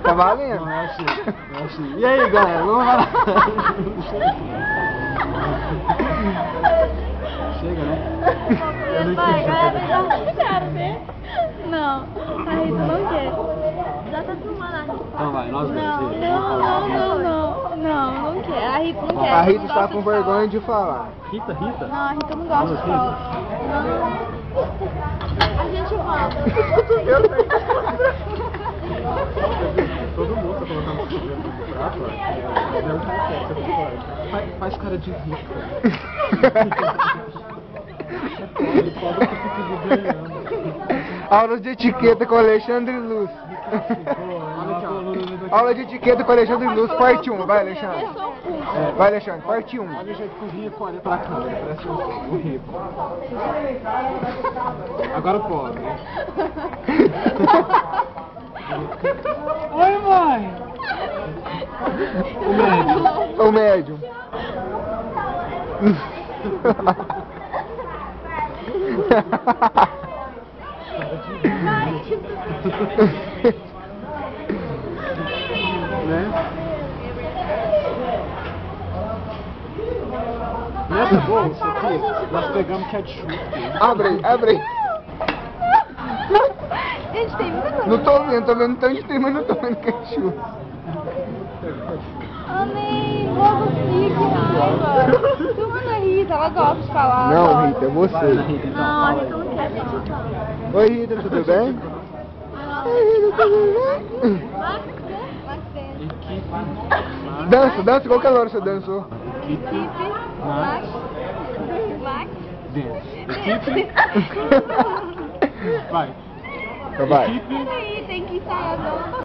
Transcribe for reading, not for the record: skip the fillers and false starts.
Tá valendo? Não, é assim. E aí, galera? Vamos lá. Chega, né? Vai, galera, já não quero ver. Não, a Rita não quer. Já tá filmando a Rita. Então vai, nós dois. Não quer. A Rita não quer. A Rita está com vergonha de falar. Rita? Não, a Rita não gosta de falar. Não. A gente fala. Todo mundo tá colocando o cabelo no prato, faz cara de rico. Pobre que fica ganhando. Aula de etiqueta com Alexandre Luz. Aula de etiqueta com Alexandre Luz, parte 1. Vai, Alexandre. Vai, Alexandre, parte 1. Olha o jeito que o rico olha pra câmera, parece um rico. Agora o pobre. Oi, mãe! O médium. Né? Nessa bolsa aqui, nós pegamos ketchup. Abre aí, abre aí. Gente, tem muita coisa. Não tô vendo tanto de tem, mas não tô vendo ketchup. Amém, logo fique, raiva. Turma da Rita, ela gosta de falar. Não, Rita, é você. Vai, Rita, então. Não, a Rita não quer acreditar. Oi, Rita, tudo bem? Oi, Rita, tudo bem? Vai ser. Dança, qual que é a hora você dançou? Equipe. Max. Equipe. Vai. Então vai. Peraí, tem que ensaiar.